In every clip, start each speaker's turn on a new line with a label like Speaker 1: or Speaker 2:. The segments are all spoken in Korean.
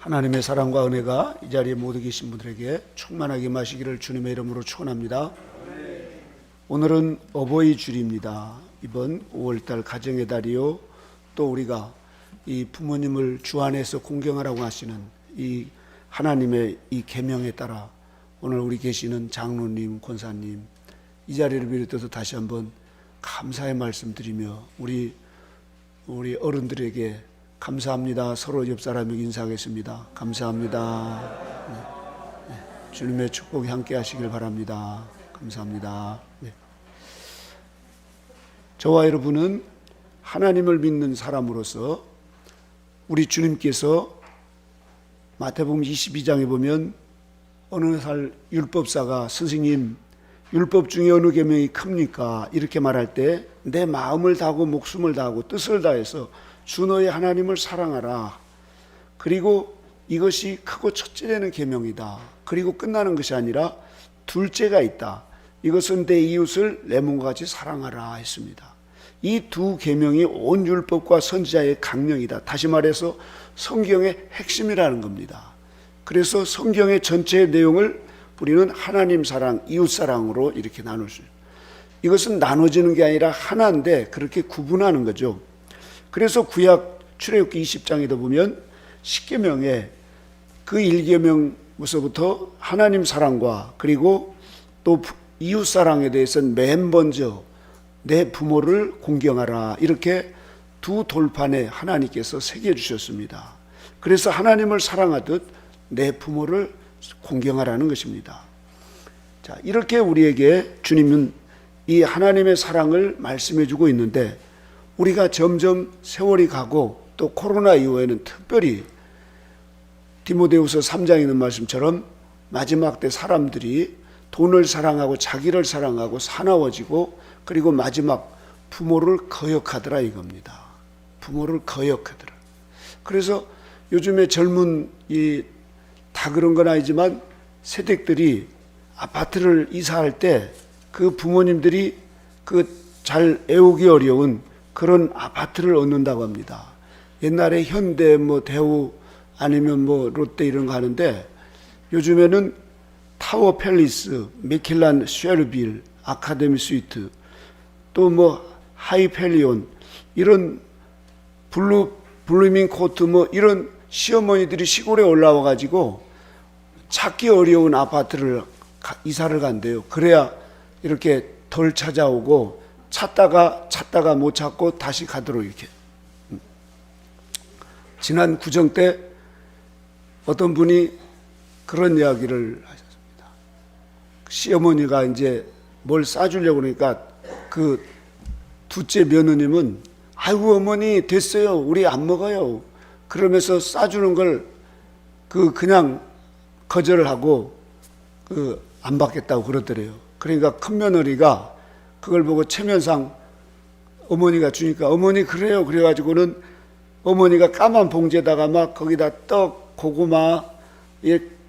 Speaker 1: 하나님의 사랑과 은혜가 이 자리에 모두 계신 분들에게 충만하게 마시기를 주님의 이름으로 축원합니다. 오늘은 어버이 주일입니다. 이번 5월달 가정의 달이요, 또 우리가 이 부모님을 주 안에서 공경하라고 하시는 이 하나님의 이 계명에 따라 오늘 우리 계시는 장로님, 권사님 이 자리를 비롯해서 다시 한번 감사의 말씀 드리며 우리 어른들에게 감사합니다. 서로 옆 사람에게 인사하겠습니다. 감사합니다. 네. 주님의 축복이 함께 하시길 바랍니다. 감사합니다. 네. 저와 여러분은 하나님을 믿는 사람으로서 우리 주님께서 마태복음 22장에 보면 어느 날 율법사가 스승님, 율법 중에 어느 계명이 큽니까? 이렇게 말할 때 내 마음을 다하고 목숨을 다하고 뜻을 다해서 주 너의 하나님을 사랑하라. 그리고 이것이 크고 첫째 되는 계명이다. 그리고 끝나는 것이 아니라 둘째가 있다. 이것은 내 이웃을 내 몸과 같이 사랑하라 했습니다. 이 두 계명이 온 율법과 선지자의 강령이다. 다시 말해서 성경의 핵심이라는 겁니다. 그래서 성경의 전체의 내용을 우리는 하나님 사랑, 이웃 사랑으로 이렇게 나눌 수 있어요. 이것은 나눠지는 게 아니라 하나인데 그렇게 구분하는 거죠. 그래서 구약 출애굽기 20장에도 보면 10계명에 그 1계명부터 하나님 사랑과 그리고 또 이웃 사랑에 대해서는 맨 먼저 내 부모를 공경하라, 이렇게 두 돌판에 하나님께서 새겨주셨습니다. 그래서 하나님을 사랑하듯 내 부모를 공경하라는 것입니다. 자, 이렇게 우리에게 주님은 이 하나님의 사랑을 말씀해 주고 있는데, 우리가 점점 세월이 가고 또 코로나 이후에는 특별히 디모데후서 3장에 있는 말씀처럼 마지막 때 사람들이 돈을 사랑하고 자기를 사랑하고 사나워지고, 그리고 마지막 부모를 거역하더라 이겁니다. 부모를 거역하더라. 그래서 요즘에 젊은 다 그런 건 아니지만 세댁들이 아파트를 이사할 때 그 부모님들이 그 잘 애우기 어려운 그런 아파트를 얻는다고 합니다. 옛날에 현대 대우 아니면 롯데 이런 거 하는데, 요즘에는 타워 팰리스, 미켈란 쉐르빌, 아카데미 스위트, 또 하이펠리온, 이런 블루밍 코트 이런 시어머니들이 시골에 올라와 가지고 찾기 어려운 아파트를 이사를 간대요. 그래야 이렇게 덜 찾아오고 찾다가 못 찾고 다시 가도록 이렇게. 지난 구정 때 어떤 분이 그런 이야기를 하셨습니다. 시어머니가 이제 뭘 싸주려고 그러니까 그 둘째 며느님은 아이고 어머니 됐어요, 우리 안 먹어요, 그러면서 싸주는 걸 그냥 거절을 하고 안 받겠다고 그러더래요. 그러니까 큰 며느리가 그걸 보고 체면상 어머니가 주니까 어머니 그래요, 그래가지고는 어머니가 까만 봉지에다가 막 거기다 떡, 고구마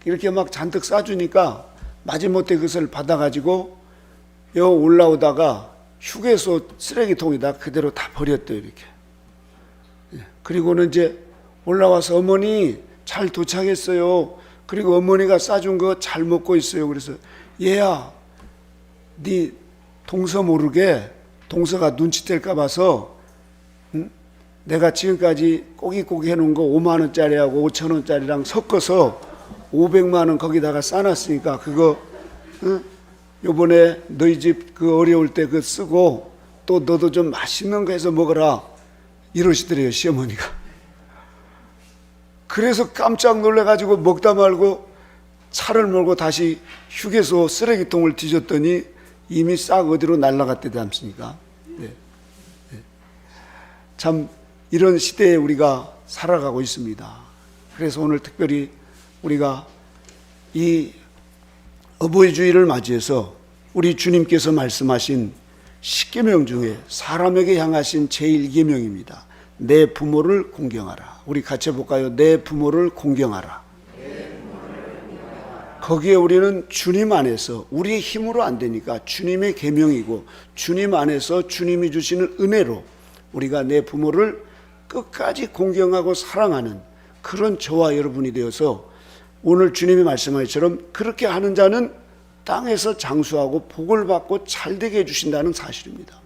Speaker 1: 이렇게 막 잔뜩 싸주니까 마지못해 그것을 받아가지고 여 올라오다가 휴게소 쓰레기통에다 그대로 다 버렸대요, 이렇게. 그리고는 이제 올라와서 어머니 잘 도착했어요. 그리고 어머니가 싸준 거 잘 먹고 있어요. 그래서 얘야, 네 동서 모르게 동서가 눈치챌까 봐서 내가 지금까지 꼬깃꼬깃 해놓은 거 5만 원짜리하고 5천 원짜리랑 섞어서 500만 원 거기다가 싸놨으니까 그거 요번에 너희 집 그 어려울 때 그거 쓰고 또 너도 좀 맛있는 거 해서 먹어라 이러시더래요, 시어머니가. 그래서 깜짝 놀래가지고 먹다 말고 차를 몰고 다시 휴게소 쓰레기통을 뒤졌더니 이미 싹 어디로 날아갔대지 않습니까? 네. 네. 참 이런 시대에 우리가 살아가고 있습니다. 그래서 오늘 특별히 우리가 이 어버이 주일을 맞이해서 우리 주님께서 말씀하신 10계명 중에 사람에게 향하신 제1계명입니다. 내 부모를 공경하라. 우리 같이 해볼까요? 내 부모를 공경하라. 거기에 우리는 주님 안에서, 우리의 힘으로 안 되니까 주님의 계명이고 주님 안에서 주님이 주시는 은혜로 우리가 내 부모를 끝까지 공경하고 사랑하는 그런 저와 여러분이 되어서 오늘 주님이 말씀하신 것처럼 그렇게 하는 자는 땅에서 장수하고 복을 받고 잘되게 해주신다는 사실입니다.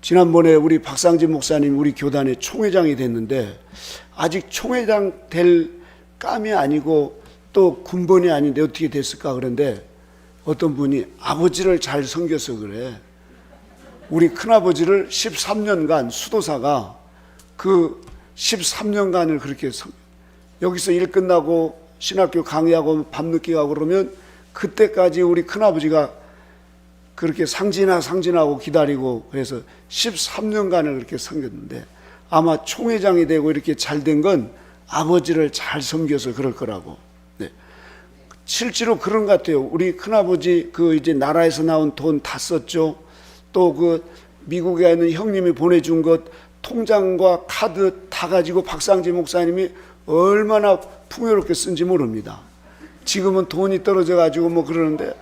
Speaker 1: 지난번에 우리 박상진 목사님 우리 교단의 총회장이 됐는데 아직 총회장 될 감이 아니고 또 군번이 아닌데 어떻게 됐을까. 그런데 어떤 분이 아버지를 잘 섬겨서 그래. 우리 큰아버지를 13년간 수도사가 그 13년간을 그렇게 여기서 일 끝나고 신학교 강의하고 밤늦게 가고 그러면 그때까지 우리 큰아버지가 그렇게 상진하고 기다리고 그래서 13년간을 그렇게 섬겼는데 아마 총회장이 되고 이렇게 잘 된 건 아버지를 잘 섬겨서 그럴 거라고. 네. 실제로 그런 것 같아요. 우리 큰아버지 그 이제 나라에서 나온 돈 다 썼죠. 또 그 미국에 있는 형님이 보내준 것 통장과 카드 다 가지고 박상진 목사님이 얼마나 풍요롭게 쓴지 모릅니다. 지금은 돈이 떨어져 가지고 뭐 그러는데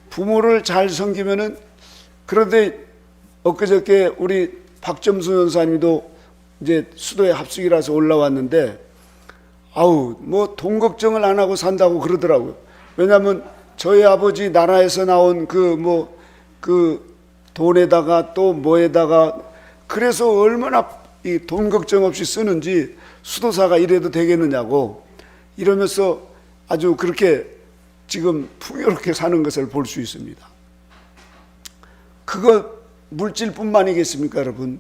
Speaker 1: 부모를 잘 섬기면은. 그런데 엊그저께 우리 박점수 연사님도 이제 수도에 합숙이라서 올라왔는데 아우 뭐 돈 걱정을 안 하고 산다고 그러더라고요. 왜냐하면 저희 아버지 나라에서 나온 그 돈에다가 또 뭐에다가 그래서 얼마나 이 돈 걱정 없이 쓰는지 수도사가 이래도 되겠느냐고 이러면서 아주 그렇게 지금 풍요롭게 사는 것을 볼 수 있습니다. 그거 물질뿐만이겠습니까, 여러분?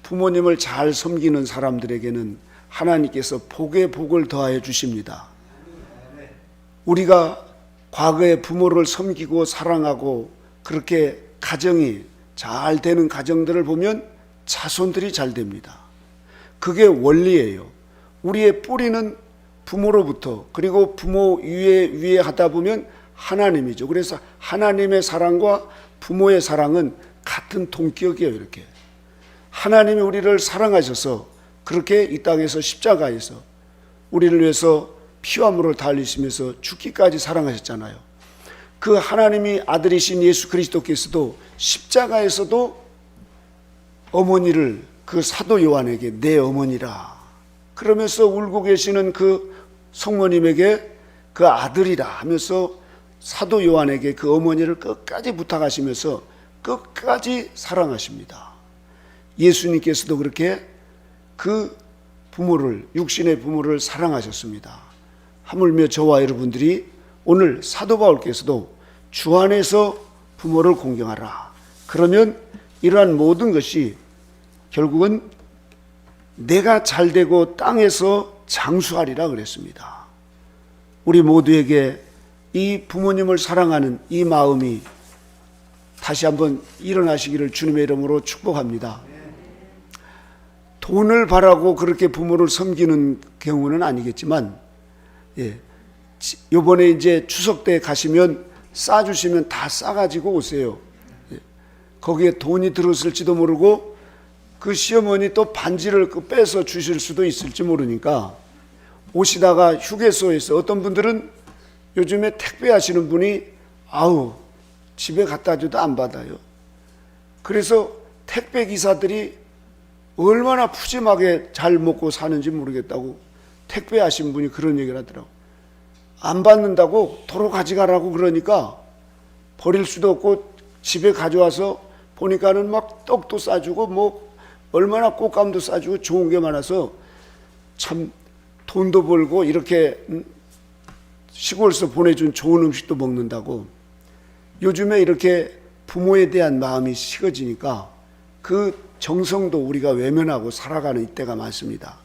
Speaker 1: 부모님을 잘 섬기는 사람들에게는 하나님께서 복에 복을 더하여 주십니다. 우리가 과거에 부모를 섬기고 사랑하고 그렇게 가정이 잘 되는 가정들을 보면 자손들이 잘 됩니다. 그게 원리예요. 우리의 뿌리는 부모로부터 그리고 부모 위에 하다 보면 하나님이죠. 그래서 하나님의 사랑과 부모의 사랑은 같은 동격이에요. 이렇게 하나님이 우리를 사랑하셔서 그렇게 이 땅에서 십자가에서 우리를 위해서 피와 물을 다 흘리시면서 죽기까지 사랑하셨잖아요. 그 하나님이 아들이신 예수 그리스도께서도 십자가에서도 어머니를 그 사도 요한에게 내 어머니라 그러면서 울고 계시는 그 성모님에게 그 아들이라 하면서 사도 요한에게 그 어머니를 끝까지 부탁하시면서 끝까지 사랑하십니다. 예수님께서도 그렇게 그 부모를 육신의 부모를 사랑하셨습니다. 하물며 저와 여러분들이 오늘 사도 바울께서도 주 안에서 부모를 공경하라. 그러면 이러한 모든 것이 결국은 내가 잘되고 땅에서 장수하리라 그랬습니다. 우리 모두에게 이 부모님을 사랑하는 이 마음이 다시 한번 일어나시기를 주님의 이름으로 축복합니다. 돈을 바라고 그렇게 부모를 섬기는 경우는 아니겠지만, 요번에 이제 추석 때 가시면 싸주시면 다 싸가지고 오세요. 거기에 돈이 들었을지도 모르고 그 시어머니 또 반지를 빼서 주실 수도 있을지 모르니까 오시다가 휴게소에서 어떤 분들은 요즘에 택배 하시는 분이 아우 집에 갖다 줘도 안 받아요. 그래서 택배 기사들이 얼마나 푸짐하게 잘 먹고 사는지 모르겠다고 택배 하신 분이 그런 얘기를 하더라고. 안 받는다고 도로 가져가라고 그러니까 버릴 수도 없고 집에 가져와서 보니까는 막 떡도 싸주고 뭐 얼마나 꽃감도 싸주고 좋은 게 많아서 참 돈도 벌고 이렇게 시골에서 보내준 좋은 음식도 먹는다고. 요즘에 이렇게 부모에 대한 마음이 식어지니까 그 정성도 우리가 외면하고 살아가는 이때가 많습니다.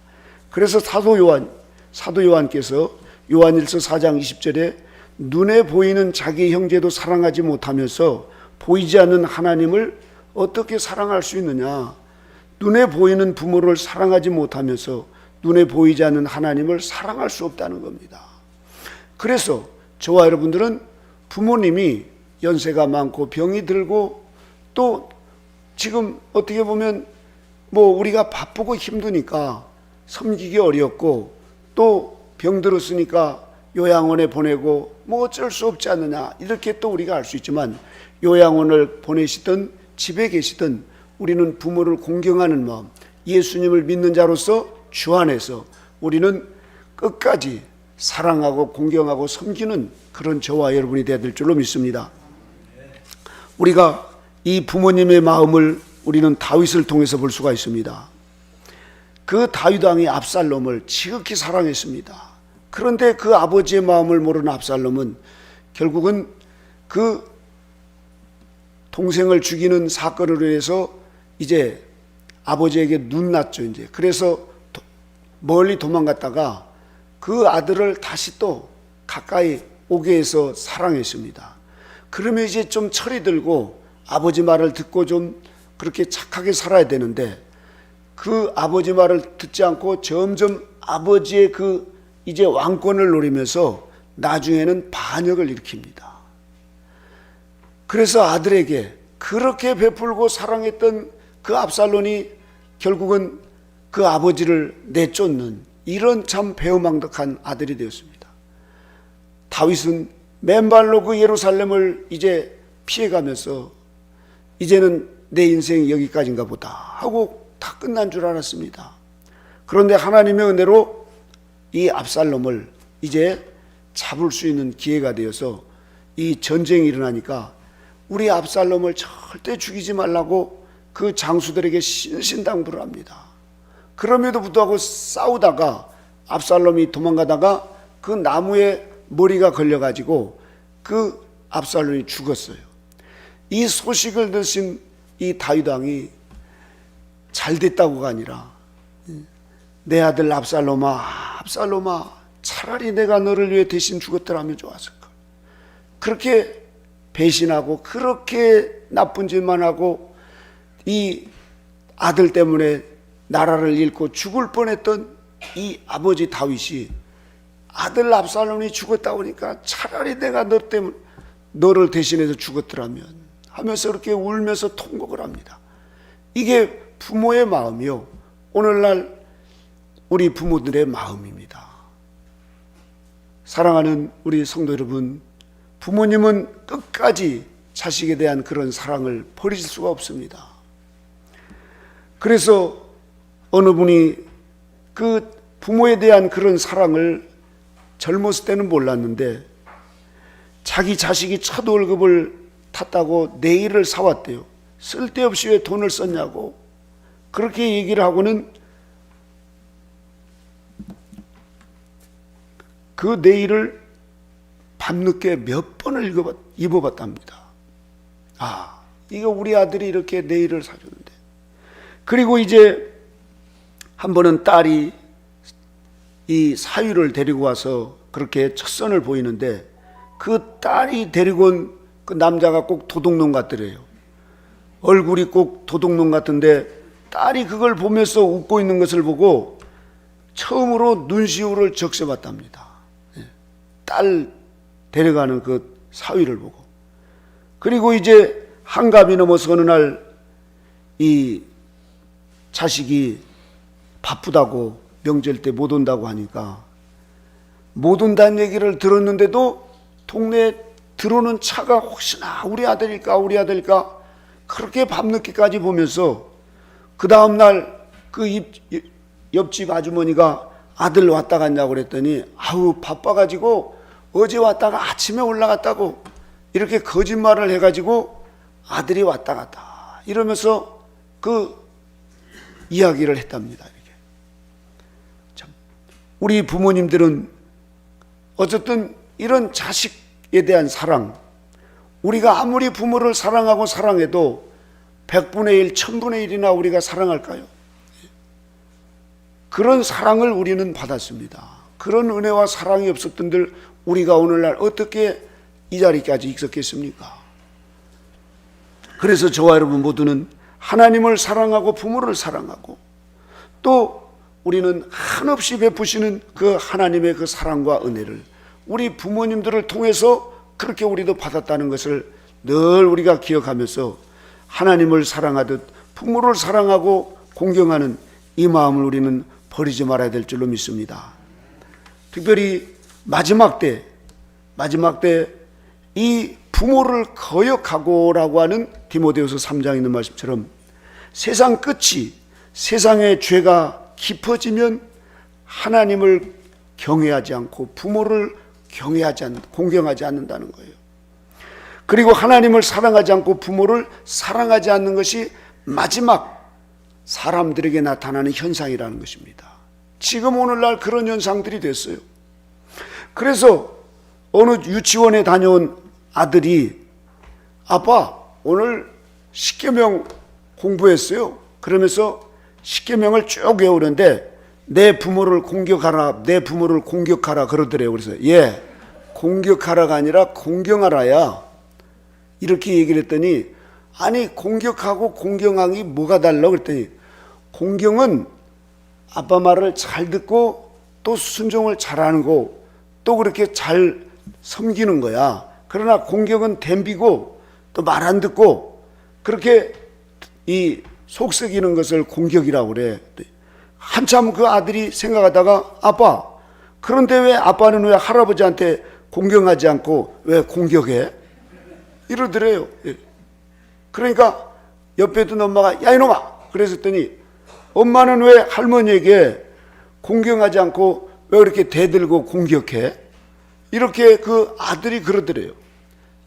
Speaker 1: 그래서 사도 요한께서 요한일서 4장 20절에 눈에 보이는 자기 형제도 사랑하지 못하면서 보이지 않는 하나님을 어떻게 사랑할 수 있느냐. 눈에 보이는 부모를 사랑하지 못하면서 눈에 보이지 않는 하나님을 사랑할 수 없다는 겁니다. 그래서 저와 여러분들은 부모님이 연세가 많고 병이 들고 또 지금 어떻게 보면 뭐 우리가 바쁘고 힘드니까 섬기기 어렵고 또 병 들었으니까 요양원에 보내고 뭐 어쩔 수 없지 않느냐 이렇게 또 우리가 알 수 있지만 요양원을 보내시든 집에 계시든 우리는 부모를 공경하는 마음, 예수님을 믿는 자로서 주 안에서 우리는 끝까지 사랑하고 공경하고 섬기는 그런 저와 여러분이 되어야 될 줄로 믿습니다. 우리가 이 부모님의 마음을 우리는 다윗을 통해서 볼 수가 있습니다. 그 다윗 왕이 압살롬을 지극히 사랑했습니다. 그런데 그 아버지의 마음을 모르는 압살롬은 결국은 그 동생을 죽이는 사건으로 인해서 이제 아버지에게 눈났죠. 이제 그래서 멀리 도망갔다가 그 아들을 다시 또 가까이 오게 해서 사랑했습니다. 그러면 이제 좀 철이 들고 아버지 말을 듣고 좀 그렇게 착하게 살아야 되는데 그 아버지 말을 듣지 않고 점점 아버지의 그 이제 왕권을 노리면서 나중에는 반역을 일으킵니다. 그래서 아들에게 그렇게 베풀고 사랑했던 그 압살롬이 결국은 그 아버지를 내쫓는 이런 참 배은망덕한 아들이 되었습니다. 다윗은 맨발로 그 예루살렘을 이제 피해가면서 이제는 내 인생이 여기까지인가 보다 하고 다 끝난 줄 알았습니다. 그런데 하나님의 은혜로 이 압살롬을 이제 잡을 수 있는 기회가 되어서 이 전쟁이 일어나니까 우리 압살롬을 절대 죽이지 말라고 그 장수들에게 신신당부를 합니다. 그럼에도 불구하고 싸우다가 압살롬이 도망가다가 그 나무에 머리가 걸려가지고 그 압살롬이 죽었어요. 이 소식을 듣신 이 다윗 왕이 잘 됐다고가 아니라 내 아들 압살롬아, 압살롬아, 차라리 내가 너를 위해 대신 죽었더라면 좋았을걸. 그렇게 배신하고 그렇게 나쁜 짓만 하고 이 아들 때문에 나라를 잃고 죽을 뻔했던 이 아버지 다윗이 아들 압살롬이 죽었다고 하니까 차라리 내가 너 때문에 너를 대신해서 죽었더라면 하면서 이렇게 울면서 통곡을 합니다. 이게 부모의 마음이요, 오늘날 우리 부모들의 마음입니다. 사랑하는 우리 성도 여러분, 부모님은 끝까지 자식에 대한 그런 사랑을 버릴 수가 없습니다. 그래서 어느 분이 그 부모에 대한 그런 사랑을 젊었을 때는 몰랐는데 자기 자식이 첫 월급을 탔다고 네일을 사왔대요. 쓸데없이 왜 돈을 썼냐고 그렇게 얘기를 하고는 그 네일을 밤늦게 몇 번을 입어봤답니다. 아, 이거 우리 아들이 이렇게 네일을 사줬는데. 그리고 이제 한 번은 딸이 이 사위를 데리고 와서 그렇게 첫선을 보이는데 그 딸이 데리고 온 그 남자가 꼭 도둑놈 같더래요. 얼굴이 꼭 도둑놈 같은데 딸이 그걸 보면서 웃고 있는 것을 보고 처음으로 눈시울을 적셔봤답니다. 딸 데려가는 그 사위를 보고. 그리고 이제 한갑이 넘어서 어느 날 이 자식이 바쁘다고 명절 때 못 온다고 하니까 못 온다는 얘기를 들었는데도 동네에 들어오는 차가 혹시나 우리 아들일까 그렇게 밤늦게까지 보면서 그 다음날 그 옆집 아주머니가 아들 왔다 갔냐고 그랬더니 아우 바빠가지고 어제 왔다가 아침에 올라갔다고 이렇게 거짓말을 해가지고 아들이 왔다 갔다 이러면서 그 이야기를 했답니다. 이렇게. 참, 우리 부모님들은 어쨌든 이런 자식에 대한 사랑, 우리가 아무리 부모를 사랑하고 사랑해도 100분의 1, 1000분의 1이나 우리가 사랑할까요? 그런 사랑을 우리는 받았습니다. 그런 은혜와 사랑이 없었던들 우리가 오늘날 어떻게 이 자리까지 있었겠습니까? 그래서 저와 여러분 모두는 하나님을 사랑하고 부모를 사랑하고 또 우리는 한없이 베푸시는 그 하나님의 그 사랑과 은혜를 우리 부모님들을 통해서 그렇게 우리도 받았다는 것을 늘 우리가 기억하면서 하나님을 사랑하듯 부모를 사랑하고 공경하는 이 마음을 우리는 버리지 말아야 될 줄로 믿습니다. 특별히 마지막 때 이 부모를 거역하고라고 하는 디모데후서 3장에 있는 말씀처럼 세상 끝이 세상의 죄가 깊어지면 하나님을 경외하지 않고 부모를 공경하지 않는다는 거예요. 그리고 하나님을 사랑하지 않고 부모를 사랑하지 않는 것이 마지막 사람들에게 나타나는 현상이라는 것입니다. 지금 오늘날 그런 현상들이 됐어요. 그래서 어느 유치원에 다녀온 아들이 아빠 오늘 십계명 공부했어요. 그러면서 십계명을 쭉 외우는데 내 부모를 공격하라, 내 부모를 공격하라 그러더래요. 그래서 예, 공격하라가 아니라 공경하라야 이렇게 얘기를 했더니 아니 공격하고 공경하기 뭐가 달라 그랬더니 공경은 아빠 말을 잘 듣고 또 순종을 잘하는 거 또 그렇게 잘 섬기는 거야. 그러나 공경은 덤비고 또 말 안 듣고 그렇게 이 속썩이는 것을 공격이라고 그래. 한참 그 아들이 생각하다가 아빠 그런데 왜 아빠는 왜 할아버지한테 공경하지 않고 왜 공격해? 이러더래요. 그러니까 옆에 둔 엄마가 야 이놈아 그랬더니 엄마는 왜 할머니에게 공경하지 않고 왜 그렇게 대들고 공격해? 이렇게 그 아들이 그러더래요.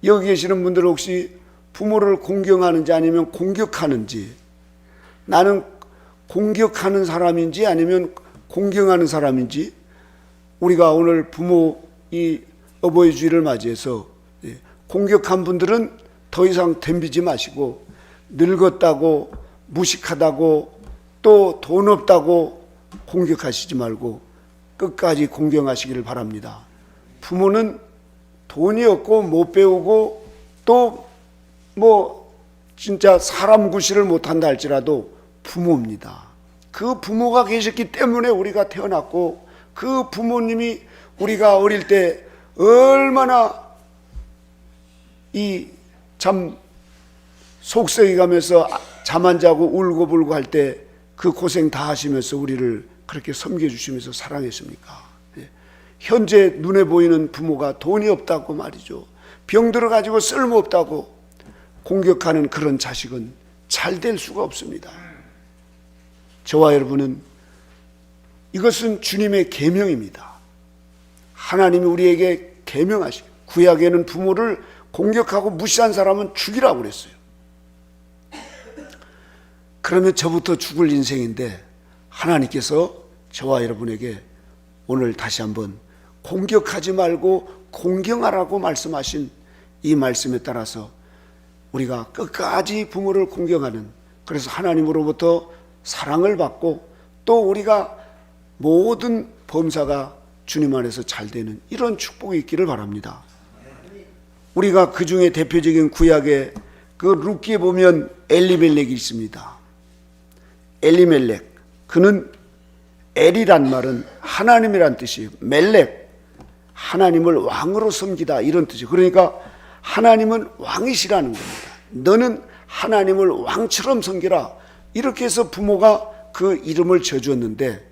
Speaker 1: 여기 계시는 분들 혹시 부모를 공경하는지 아니면 공격하는지, 나는 공격하는 사람인지 아니면 공경하는 사람인지, 우리가 오늘 부모 이 어버이 주일을 맞이해서 공격한 분들은 더 이상 덤비지 마시고 늙었다고 무식하다고 또 돈 없다고 공격하시지 말고 끝까지 공경하시기를 바랍니다. 부모는 돈이 없고 못 배우고 또 뭐 진짜 사람 구실을 못한다 할지라도 부모입니다. 그 부모가 계셨기 때문에 우리가 태어났고 그 부모님이 우리가 어릴 때 얼마나 이 참 속썩이 가면서 잠 안 자고 울고불고 할 때 그 고생 다 하시면서 우리를 그렇게 섬겨주시면서 사랑했습니까? 현재 눈에 보이는 부모가 돈이 없다고 말이죠. 병 들어가지고 쓸모없다고 공격하는 그런 자식은 잘 될 수가 없습니다. 저와 여러분은 이것은 주님의 계명입니다. 하나님이 우리에게 계명하시고 구약에는 부모를 공격하고 무시한 사람은 죽이라고 그랬어요. 그러면 저부터 죽을 인생인데 하나님께서 저와 여러분에게 오늘 다시 한번 공격하지 말고 공경하라고 말씀하신 이 말씀에 따라서 우리가 끝까지 부모를 공경하는, 그래서 하나님으로부터 사랑을 받고 또 우리가 모든 범사가 주님 안에서 잘 되는 이런 축복이 있기를 바랍니다. 우리가 그 중에 대표적인 구약의 그 룻기에 보면 엘리멜렉이 있습니다. 엘리멜렉, 그는 엘이란 말은 하나님이란 뜻이에요. 멜렉, 하나님을 왕으로 섬기다 이런 뜻이에요. 그러니까 하나님은 왕이시라는 겁니다. 너는 하나님을 왕처럼 섬기라 이렇게 해서 부모가 그 이름을 지어주었는데,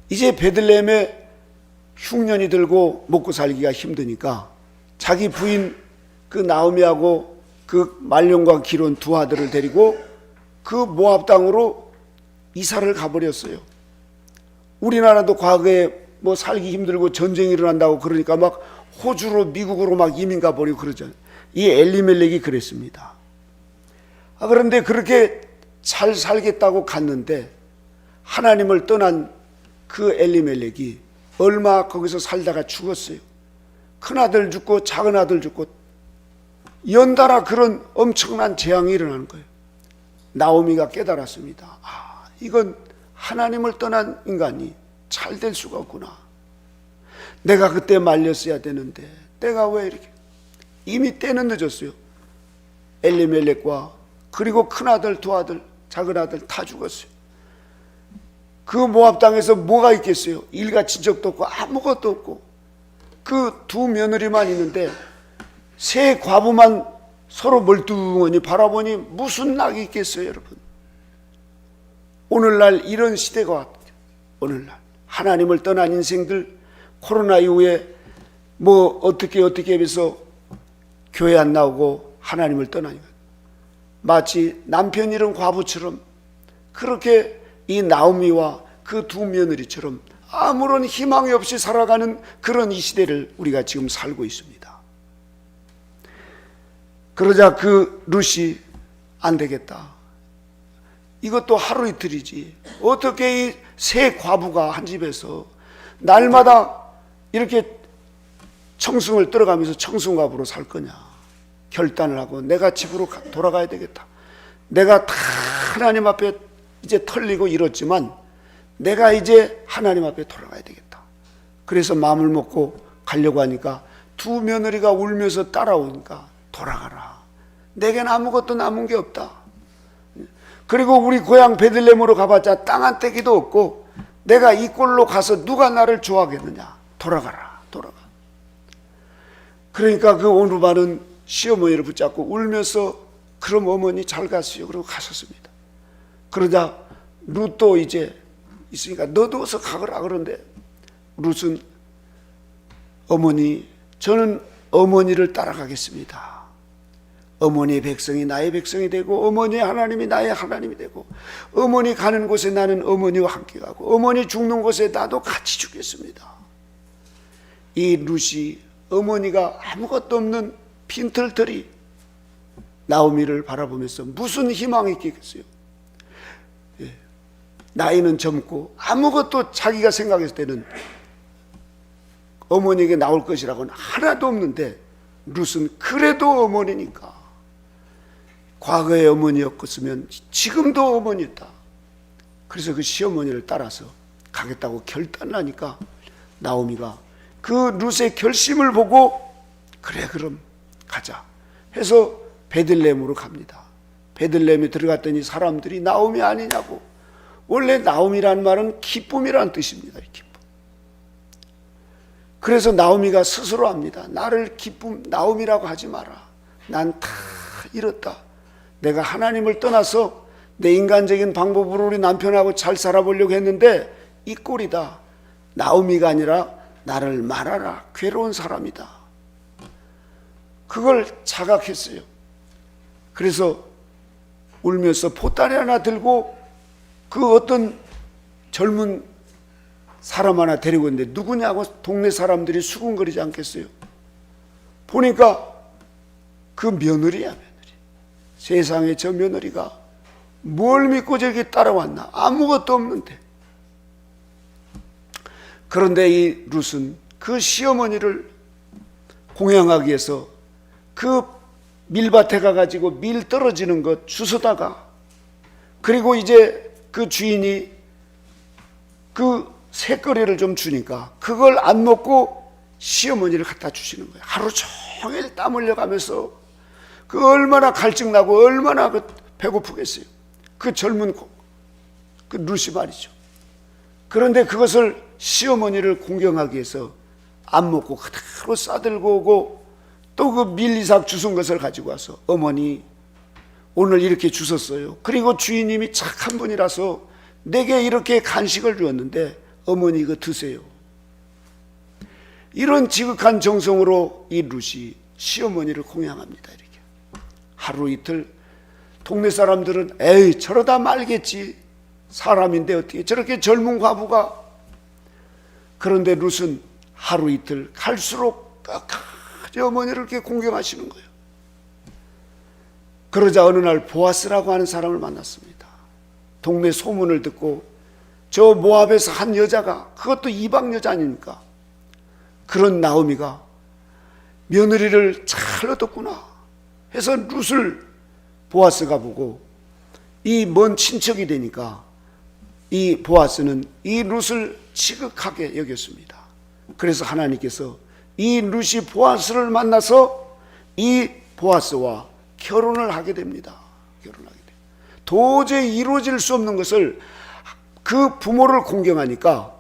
Speaker 1: 이제 베들레헴에 흉년이 들고 먹고 살기가 힘드니까 자기 부인 그 나오미하고 그 말론과 기론 두 아들을 데리고 그 모압 땅으로 이사를 가버렸어요. 우리나라도 과거에 뭐 살기 힘들고 전쟁이 일어난다고 그러니까 막 호주로 미국으로 막 이민 가버리고 그러잖아요. 이 엘리멜렉이 그랬습니다. 그런데 그렇게 잘 살겠다고 갔는데 하나님을 떠난 그 엘리멜렉이 얼마 거기서 살다가 죽었어요. 큰아들 죽고 작은아들 죽고 연달아 그런 엄청난 재앙이 일어나는 거예요. 나오미가 깨달았습니다. 이건 하나님을 떠난 인간이 잘 될 수가 없구나. 내가 그때 말렸어야 되는데 내가 왜 이렇게, 이미 때는 늦었어요. 엘리멜렉과 그리고 큰아들 두 아들 작은아들 다 죽었어요. 그 모압 땅에서 뭐가 있겠어요? 일가 친척도 없고 아무것도 없고 그 두 며느리만 있는데 세 과부만 서로 멀뚱하니 바라보니 무슨 낙이 있겠어요, 여러분? 오늘날 이런 시대가 왔죠. 오늘날 하나님을 떠난 인생들, 코로나 이후에 뭐 어떻게 해서 교회 안 나오고 하나님을 떠나니까 마치 남편 잃은 과부처럼 그렇게 이 나오미와 그 두 며느리처럼 아무런 희망이 없이 살아가는 그런 이 시대를 우리가 지금 살고 있습니다. 그러자 그 룻이 안 되겠다. 이것도 하루 이틀이지. 어떻게 이 세 과부가 한 집에서 날마다 이렇게 청승을 떨어가면서 청승과부로 살 거냐. 결단을 하고 내가 집으로 돌아가야 되겠다. 내가 다 하나님 앞에 이제 털리고 이렇지만 내가 이제 하나님 앞에 돌아가야 되겠다. 그래서 마음을 먹고 가려고 하니까 두 며느리가 울면서 따라오니까 돌아가라. 내겐 아무것도 남은 게 없다. 그리고 우리 고향 베들레헴으로 가봤자 땅 한 떼기도 없고 내가 이 꼴로 가서 누가 나를 좋아하겠느냐. 돌아가라. 돌아가. 그러니까 그 오누바는 시어머니를 붙잡고 울면서 그럼 어머니 잘 가시오. 그러고 가셨습니다. 그러자 룻도 이제 있으니까 너도 어서 가거라 그런데 룻은 어머니 저는 어머니를 따라가겠습니다. 어머니의 백성이 나의 백성이 되고 어머니의 하나님이 나의 하나님이 되고 어머니 가는 곳에 나는 어머니와 함께 가고 어머니 죽는 곳에 나도 같이 죽겠습니다. 이 룻이 어머니가 아무것도 없는 빈털터리 나오미를 바라보면서 무슨 희망이 있겠어요. 나이는 젊고 아무것도 자기가 생각했을 때는 어머니에게 나올 것이라고는 하나도 없는데 룻은 그래도 어머니니까 과거의 어머니였으면 지금도 어머니였다. 그래서 그 시어머니를 따라서 가겠다고 결단을 하니까 나오미가 그 룻의 결심을 보고 그래 그럼 가자 해서 베들레헴으로 갑니다. 베들레헴에 들어갔더니 사람들이 나오미 아니냐고. 원래 나오미라는 말은 기쁨이라는 뜻입니다. 기쁨. 그래서 나오미가 스스로 합니다. 나를 기쁨 나오미라고 하지 마라. 난 다 잃었다. 내가 하나님을 떠나서 내 인간적인 방법으로 우리 남편하고 잘 살아보려고 했는데 이 꼴이다. 나오미가 아니라 나를 말하라. 괴로운 사람이다. 그걸 자각했어요. 그래서 울면서 보따리 하나 들고 그 어떤 젊은 사람 하나 데리고 있는데 누구냐고 동네 사람들이 수군거리지 않겠어요? 보니까 그 며느리야, 며느리. 세상에 저 며느리가 뭘 믿고 저렇게 따라왔나? 아무것도 없는데. 그런데 이 룻은 그 시어머니를 공양하기 위해서 그 밀밭에 가가지고 밀 떨어지는 것 주워다가 그리고 이제 그 주인이 그 새거리를 좀 주니까 그걸 안 먹고 시어머니를 갖다 주시는 거예요. 하루 종일 땀 흘려가면서 그 얼마나 갈증나고 얼마나 그 배고프겠어요. 그 젊은 그 룻이 말이죠. 그런데 그것을 시어머니를 공경하기 위해서 안 먹고 그대로 싸들고 오고 또 그 밀리삭 주운 것을 가지고 와서 어머니 오늘 이렇게 주셨어요. 그리고 주인님이 착한 분이라서 내게 이렇게 간식을 주었는데 어머니 이거 드세요. 이런 지극한 정성으로 이 룻이 시어머니를 공양합니다. 이렇게 하루 이틀 동네 사람들은 에이 저러다 말겠지. 사람인데 어떻게 저렇게 젊은 과부가. 그런데 룻은 하루 이틀 갈수록 끝까지 어머니를 이렇게 공경하시는 거예요. 그러자 어느 날 보아스라고 하는 사람을 만났습니다. 동네 소문을 듣고 저 모압에서 한 여자가 그것도 이방 여자 아닙니까? 그런 나오미가 며느리를 잘 얻었구나 해서 룻을 보아스가 보고 이 먼 친척이 되니까 이 보아스는 이 룻을 지극하게 여겼습니다. 그래서 하나님께서 이 룻이 보아스를 만나서 이 보아스와 결혼을 하게 됩니다. 결혼하게 돼요. 도저히 이루어질 수 없는 것을 그 부모를 공경하니까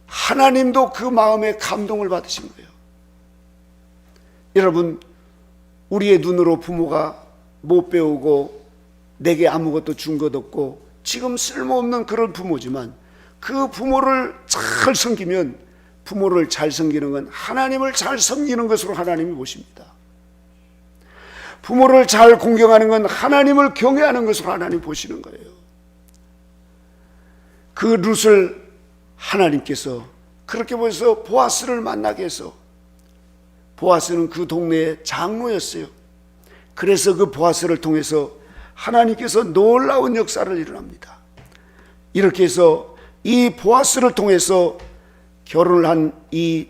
Speaker 1: 하나님도 그 마음에 감동을 받으신 거예요. 여러분, 우리의 눈으로 부모가 못 배우고 내게 아무것도 준 것 없고 지금 쓸모없는 그런 부모지만 그 부모를 잘 섬기면 부모를 잘 섬기는 건 하나님을 잘 섬기는 것으로 하나님이 보십니다. 부모를 잘 공경하는 건 하나님을 경외하는 것으로 하나님 보시는 거예요. 그 룻을 하나님께서 그렇게 보여서 보아스를 만나게 해서, 보아스는 그 동네의 장로였어요. 그래서 그 보아스를 통해서 하나님께서 놀라운 역사를 일어납니다. 이렇게 해서 이 보아스를 통해서 결혼을 한 이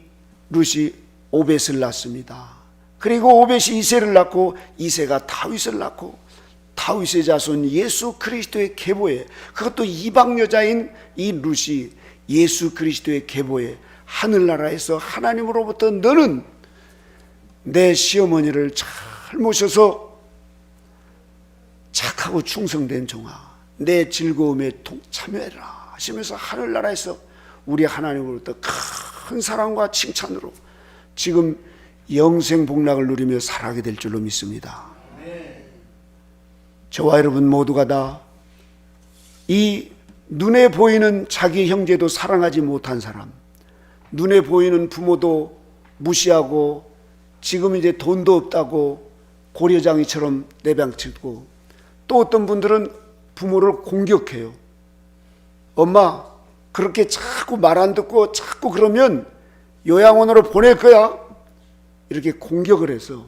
Speaker 1: 룻이 오벳을 낳습니다. 그리고 오벳이 이새를 낳고 이새가 다윗을 낳고 다윗의 자손 예수 그리스도의 계보에, 그것도 이방 여자인 이 룻이 예수 그리스도의 계보에 하늘나라에서 하나님으로부터 너는 내 시어머니를 잘 모셔서 착하고 충성된 종아 내 즐거움에 참여해라 하시면서 하늘나라에서 우리 하나님으로부터 큰 사랑과 칭찬으로 지금 영생복락을 누리며 살아가게 될 줄로 믿습니다. 저와 여러분 모두가 다 이 눈에 보이는 자기 형제도 사랑하지 못한 사람, 눈에 보이는 부모도 무시하고 지금 이제 돈도 없다고 고려장이처럼 내방치고, 또 어떤 분들은 부모를 공격해요. 엄마 그렇게 자꾸 말 안 듣고 자꾸 그러면 요양원으로 보낼 거야, 이렇게 공격을 해서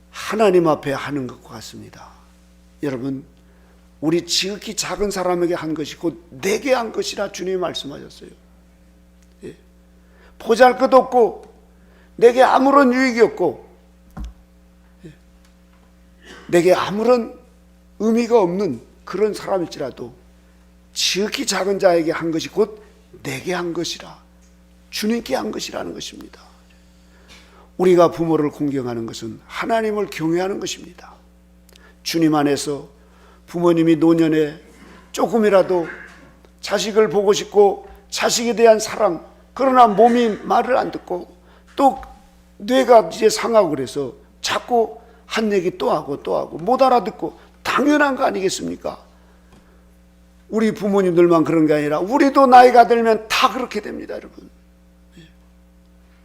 Speaker 1: 하나님 앞에 하는 것과 같습니다. 여러분, 우리 지극히 작은 사람에게 한 것이 곧 내게 한 것이라 주님이 말씀하셨어요. 보잘것 없고 내게 아무런 유익이 없고 내게 아무런 의미가 없는 그런 사람일지라도 지극히 작은 자에게 한 것이 곧 내게 한 것이라, 주님께 한 것이라는 것입니다. 우리가 부모를 공경하는 것은 하나님을 경외하는 것입니다. 주님 안에서 부모님이 노년에 조금이라도 자식을 보고 싶고 자식에 대한 사랑, 그러나 몸이 말을 안 듣고 또 뇌가 이제 상하고 그래서 자꾸 한 얘기 또 하고 못 알아듣고, 당연한 거 아니겠습니까? 우리 부모님들만 그런 게 아니라 우리도 나이가 들면 다 그렇게 됩니다, 여러분.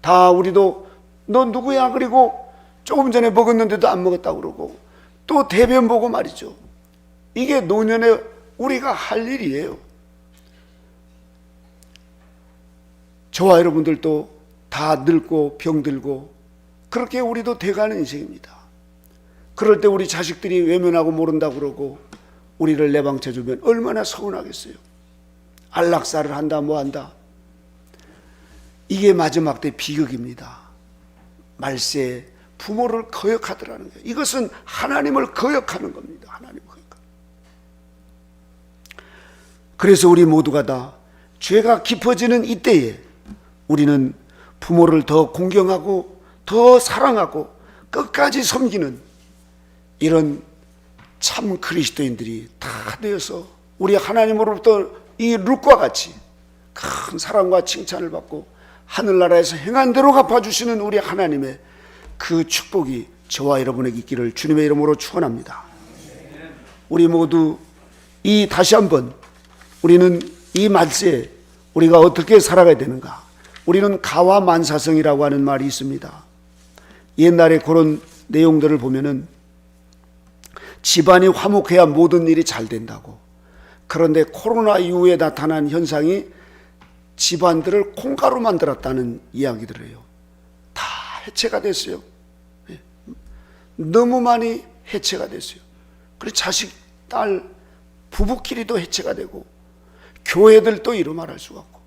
Speaker 1: 다 우리도 너 누구야? 그리고 조금 전에 먹었는데도 안 먹었다고 그러고 또 대변 보고 말이죠. 이게 노년에 우리가 할 일이에요. 저와 여러분들도 다 늙고 병들고 그렇게 우리도 돼가는 인생입니다. 그럴 때 우리 자식들이 외면하고 모른다고 그러고 우리를 내방쳐주면 얼마나 서운하겠어요. 안락사를 한다 뭐 한다. 이게 마지막 때 비극입니다. 말세에 부모를 거역하더라는 거예요. 이것은 하나님을 거역하는 겁니다. 하나님을 거역하는. 그래서 우리 모두가 다 죄가 깊어지는 이때에 우리는 부모를 더 공경하고 더 사랑하고 끝까지 섬기는 이런 참 그리스도인들이 다 되어서 우리 하나님으로부터 이 룻과 같이 큰 사랑과 칭찬을 받고 하늘나라에서 행한 대로 갚아주시는 우리 하나님의 그 축복이 저와 여러분에게 있기를 주님의 이름으로 축원합니다. 우리 모두 다시 한번 우리는 이 말세에 우리가 어떻게 살아가야 되는가? 우리는 가와만사성이라고 하는 말이 있습니다. 옛날에 그런 내용들을 보면은 집안이 화목해야 모든 일이 잘 된다고. 그런데 코로나 이후에 나타난 현상이 집안들을 콩가루 만들었다는 이야기들을 해요. 다 해체가 됐어요. 너무 많이 해체가 됐어요. 그리고 자식, 딸, 부부끼리도 해체가 되고 교회들도 이루 말할 수가 없고.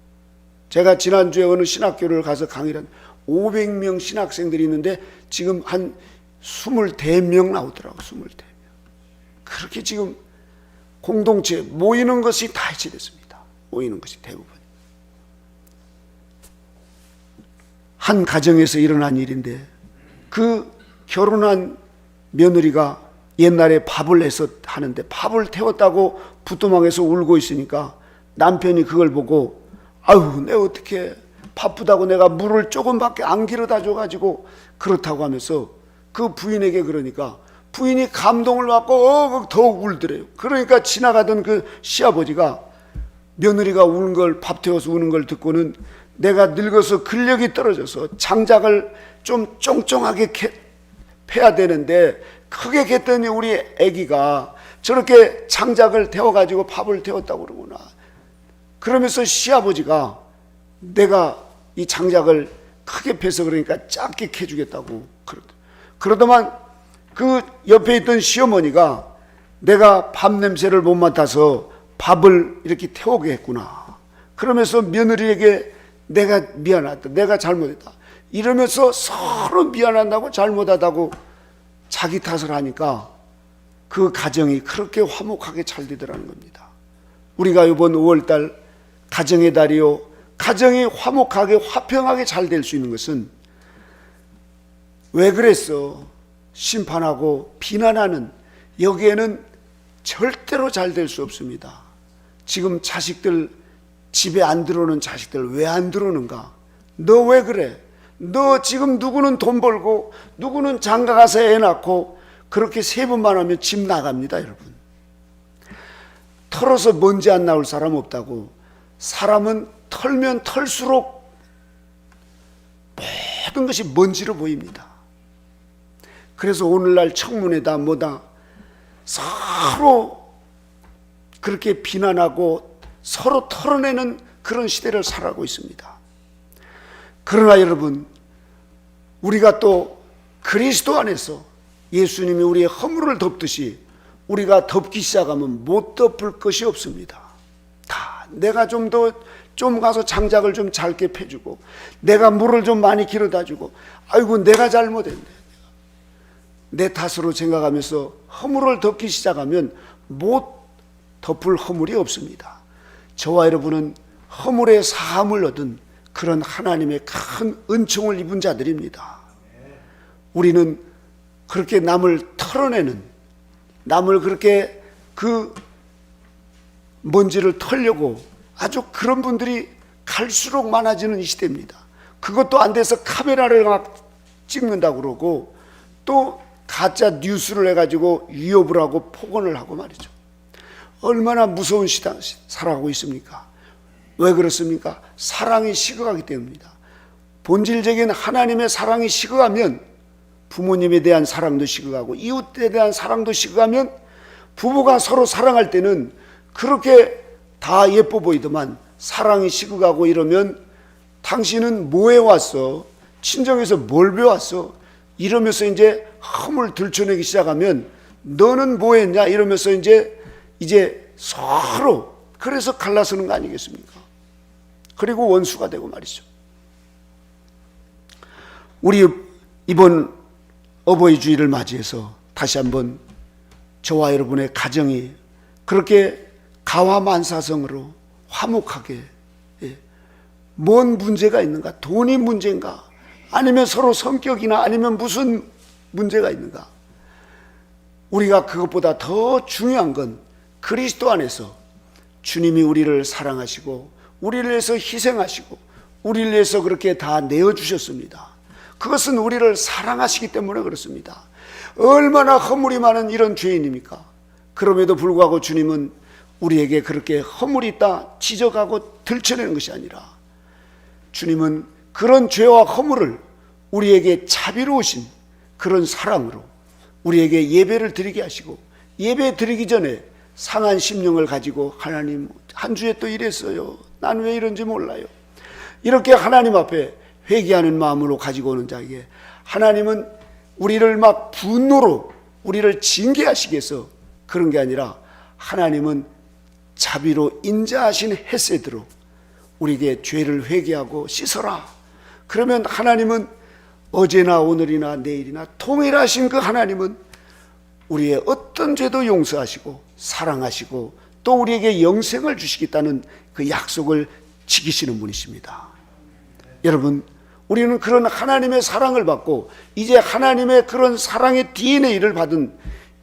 Speaker 1: 제가 지난주에 어느 신학교를 가서 강의를 한 500명 신학생들이 있는데 지금 한 24명 나오더라고. 24명. 그렇게 지금 공동체 모이는 것이 다 해체됐습니다. 모이는 것이 대부분. 한 가정에서 일어난 일인데 그 결혼한 며느리가 옛날에 밥을 해서 하는데 밥을 태웠다고 부뚜막에서 울고 있으니까 남편이 그걸 보고 아유 내가 어떻게 바쁘다고 내가 물을 조금밖에 안 길어다 줘가지고 그렇다고 하면서 그 부인에게 그러니까 부인이 감동을 받고 더욱 울더래요. 그러니까 지나가던 그 시아버지가 며느리가 우는 걸, 밥 태워서 우는 걸 듣고는 내가 늙어서 근력이 떨어져서 장작을 좀 쫑쫑하게 패야 되는데 크게 겠더니 우리 아기가 저렇게 장작을 태워가지고 밥을 태웠다고 그러구나. 그러면서 시아버지가 내가 이 장작을 크게 패서 그러니까 작게 캐주겠다고 그러더만 그 옆에 있던 시어머니가 내가 밥 냄새를 못 맡아서 밥을 이렇게 태우게 했구나. 그러면서 며느리에게 내가 미안하다, 내가 잘못했다 이러면서 서로 미안하다고 잘못하다고 자기 탓을 하니까 그 가정이 그렇게 화목하게 잘 되더라는 겁니다. 우리가 이번 5월달 가정의 달이요, 가정이 화목하게 화평하게 잘 될 수 있는 것은 왜 그랬어? 심판하고 비난하는 여기에는 절대로 잘 될 수 없습니다. 지금 자식들 집에 안 들어오는 자식들 왜 안 들어오는가? 너 왜 그래? 너 지금 누구는 돈 벌고 누구는 장가 가서 애 낳고 그렇게 세분만 하면 집 나갑니다. 여러분, 털어서 먼지 안 나올 사람 없다고. 사람은 털면 털수록 모든 것이 먼지로 보입니다. 그래서 오늘날 청문회다 뭐다 서로 그렇게 비난하고 서로 털어내는 그런 시대를 살아가고 있습니다. 그러나 여러분, 우리가 또 그리스도 안에서 예수님이 우리의 허물을 덮듯이 우리가 덮기 시작하면 못 덮을 것이 없습니다. 다 내가 좀 가서 장작을 좀 잘게 패주고 내가 물을 좀 많이 길어다 주고 아이고 내가 잘못했네 내 탓으로 생각하면서 허물을 덮기 시작하면 못 덮을 허물이 없습니다. 저와 여러분은 허물의 사함을 얻은 그런 하나님의 큰 은총을 입은 자들입니다. 우리는 그렇게 남을 털어내는, 남을 그렇게 그 먼지를 털려고 아주 그런 분들이 갈수록 많아지는 이 시대입니다. 그것도 안 돼서 카메라를 막 찍는다고 그러고 또 가짜 뉴스를 해가지고 위협을 하고 폭언을 하고 말이죠. 얼마나 무서운 시대 살아가고 있습니까? 왜 그렇습니까? 사랑이 식어가기 때문입니다. 본질적인 하나님의 사랑이 식어가면 부모님에 대한 사랑도 식어가고 이웃에 대한 사랑도 식어가면 부부가 서로 사랑할 때는 그렇게 다 예뻐 보이더만 사랑이 식어가고 이러면 당신은 뭐 해왔어? 친정에서 뭘 배웠어? 이러면서 이제 허물 들춰내기 시작하면 너는 뭐 했냐? 이러면서 이제 서로 그래서 갈라서는 거 아니겠습니까? 그리고 원수가 되고 말이죠. 우리 이번 어버이 주일을 맞이해서 다시 한번 저와 여러분의 가정이 그렇게 가화만사성으로 화목하게, 뭔 문제가 있는가? 돈이 문제인가? 아니면 서로 성격이나 아니면 무슨 문제가 있는가? 우리가 그것보다 더 중요한 건 그리스도 안에서 주님이 우리를 사랑하시고 우리를 위해서 희생하시고 우리를 위해서 그렇게 다 내어주셨습니다. 그것은 우리를 사랑하시기 때문에 그렇습니다. 얼마나 허물이 많은 이런 죄인입니까? 그럼에도 불구하고 주님은 우리에게 그렇게 허물이 있다 지적하고 들춰내는 것이 아니라 주님은 그런 죄와 허물을 우리에게 자비로우신 그런 사랑으로 우리에게 예배를 드리게 하시고 예배 드리기 전에 상한 심령을 가지고 하나님 한 주에 또 이랬어요. 난 왜 이런지 몰라요. 이렇게 하나님 앞에 회개하는 마음으로 가지고 오는 자에게 하나님은 우리를 막 분노로 우리를 징계하시기 위해서 그런 게 아니라 하나님은 자비로 인자하신 헤세드로 우리에게 죄를 회개하고 씻어라. 그러면 하나님은 어제나 오늘이나 내일이나 통일하신 그 하나님은 우리의 어떤 죄도 용서하시고 사랑하시고 또 우리에게 영생을 주시겠다는 그 약속을 지키시는 분이십니다. 여러분, 우리는 그런 하나님의 사랑을 받고 이제 하나님의 그런 사랑의 DNA를 받은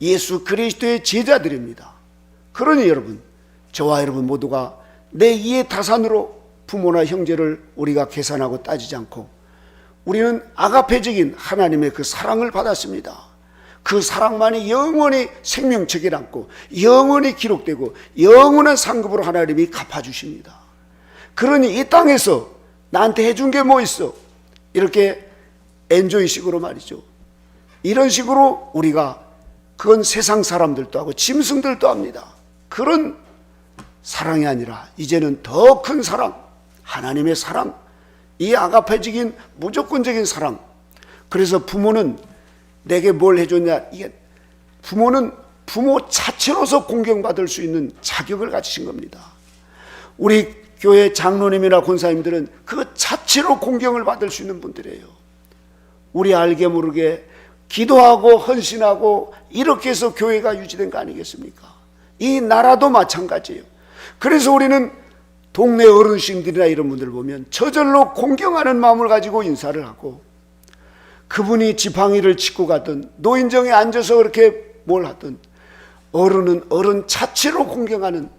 Speaker 1: 예수 그리스도의 제자들입니다. 그러니 여러분, 저와 여러분 모두가 내 이해 타산으로 부모나 형제를 우리가 계산하고 따지지 않고 우리는 아가페적인 하나님의 그 사랑을 받았습니다. 그 사랑만이 영원히 생명책에 남고 영원히 기록되고 영원한 상급으로 하나님이 갚아주십니다. 그러니 이 땅에서 나한테 해준 게 뭐 있어? 이렇게 엔조이식으로 말이죠. 이런 식으로 우리가 그건 세상 사람들도 하고 짐승들도 합니다. 그런 사랑이 아니라 이제는 더 큰 사랑, 하나님의 사랑, 이 아가페적인 무조건적인 사랑. 그래서 부모는 내게 뭘 해줬냐, 이게 부모는 부모 자체로서 공경받을 수 있는 자격을 가지신 겁니다. 우리 교회 장로님이나 권사님들은 그 자체로 공경을 받을 수 있는 분들이에요. 우리 알게 모르게 기도하고 헌신하고 이렇게 해서 교회가 유지된 거 아니겠습니까? 이 나라도 마찬가지예요. 그래서 우리는 동네 어르신들이나 이런 분들 보면 저절로 공경하는 마음을 가지고 인사를 하고, 그분이 지팡이를 짚고 가든 노인정에 앉아서 그렇게 뭘 하든 어른은 어른 자체로 공경하는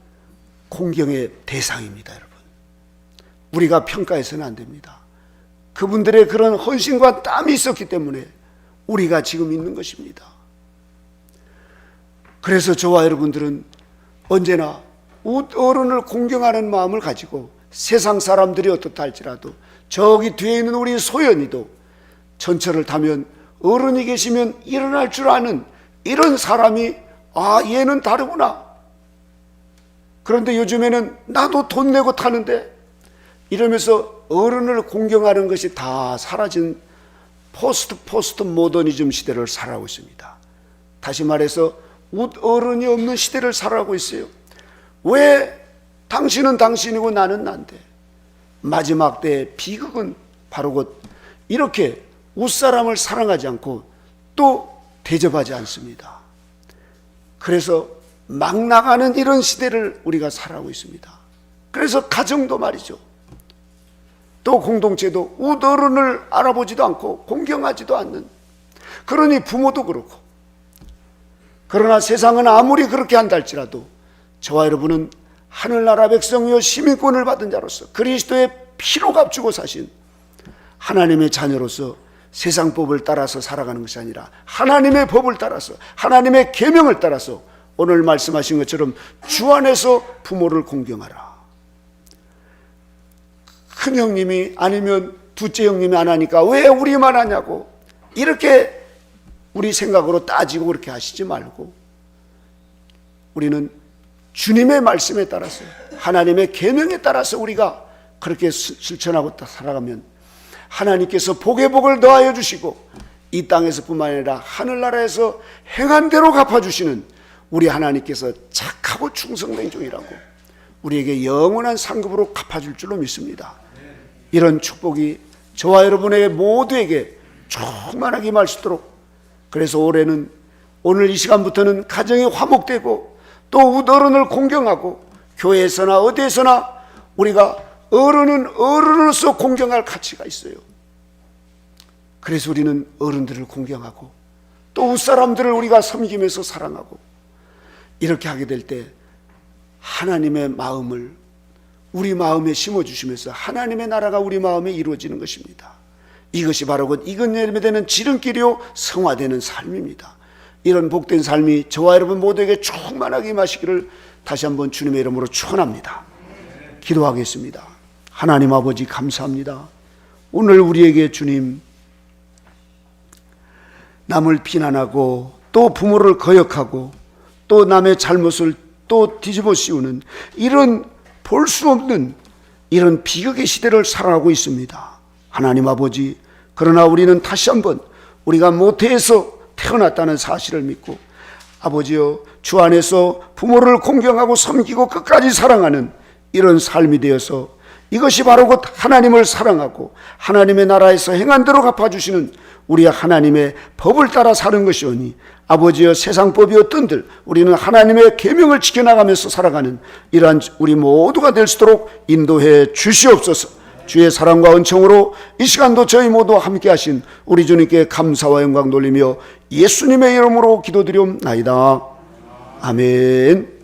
Speaker 1: 공경의 대상입니다. 여러분, 우리가 평가해서는 안 됩니다. 그분들의 그런 헌신과 땀이 있었기 때문에 우리가 지금 있는 것입니다. 그래서 저와 여러분들은 언제나 어른을 공경하는 마음을 가지고 세상 사람들이 어떻다 할지라도 저기 뒤에 있는 우리 소연이도 전철을 타면 어른이 계시면 일어날 줄 아는 이런 사람이, 아, 얘는 다르구나. 그런데 요즘에는 나도 돈 내고 타는데 이러면서 어른을 공경하는 것이 다 사라진 포스트 모더니즘 시대를 살아가고 있습니다. 다시 말해서 어른이 없는 시대를 살아가고 있어요. 왜 당신은 당신이고 나는 난데? 마지막 때의 비극은 바로 곧 이렇게 웃사람을 사랑하지 않고 또 대접하지 않습니다. 그래서 막 나가는 이런 시대를 우리가 살아가고 있습니다. 그래서 가정도 말이죠, 또 공동체도 어른을 알아보지도 않고 공경하지도 않는, 그러니 부모도 그렇고. 그러나 세상은 아무리 그렇게 한다 할지라도 저와 여러분은 하늘나라 백성이요 시민권을 받은 자로서 그리스도의 피로 값주고 사신 하나님의 자녀로서 세상 법을 따라서 살아가는 것이 아니라 하나님의 법을 따라서, 하나님의 계명을 따라서 오늘 말씀하신 것처럼 주 안에서 부모를 공경하라. 큰 형님이 아니면 둘째 형님이 안 하니까 왜 우리만 하냐고 이렇게 우리 생각으로 따지고 그렇게 하시지 말고, 우리는 주님의 말씀에 따라서 하나님의 계명에 따라서 우리가 그렇게 실천하고 살아가면 하나님께서 복의 복을 더하여 주시고 이 땅에서뿐만 아니라 하늘나라에서 행한 대로 갚아주시는 우리 하나님께서 착하고 충성된 종이라고 우리에게 영원한 상급으로 갚아줄 줄로 믿습니다. 이런 축복이 저와 여러분에게 모두에게 충만하게 임할 수 있도록, 그래서 올해는 오늘 이 시간부터는 가정이 화목되고 또 어른을 공경하고 교회에서나 어디에서나 우리가 어른은 어른으로서 공경할 가치가 있어요. 그래서 우리는 어른들을 공경하고 또 웃사람들을 우리가 섬기면서 사랑하고 이렇게 하게 될 때 하나님의 마음을 우리 마음에 심어주시면서 하나님의 나라가 우리 마음에 이루어지는 것입니다. 이것이 바로 곧 익은 열매 되는 지름길이요 성화되는 삶입니다. 이런 복된 삶이 저와 여러분 모두에게 충만하게 임하시기를 다시 한번 주님의 이름으로 축원합니다. 기도하겠습니다. 하나님 아버지 감사합니다. 오늘 우리에게 주님 남을 비난하고 또 부모를 거역하고 또 남의 잘못을 또 뒤집어 씌우는 이런 볼 수 없는 이런 비극의 시대를 살아가고 있습니다. 하나님 아버지, 그러나 우리는 다시 한번 우리가 모태에서 태어났다는 사실을 믿고 아버지여 주 안에서 부모를 공경하고 섬기고 끝까지 사랑하는 이런 삶이 되어서 이것이 바로 곧 하나님을 사랑하고 하나님의 나라에서 행한 대로 갚아주시는 우리 하나님의 법을 따라 사는 것이오니 아버지여 세상 법이 어떤들 우리는 하나님의 계명을 지켜나가면서 살아가는 이러한 우리 모두가 될 수 있도록 인도해 주시옵소서. 주의 사랑과 은총으로 이 시간도 저희 모두 함께 하신 우리 주님께 감사와 영광 돌리며 예수님의 이름으로 기도드리옵나이다. 아멘.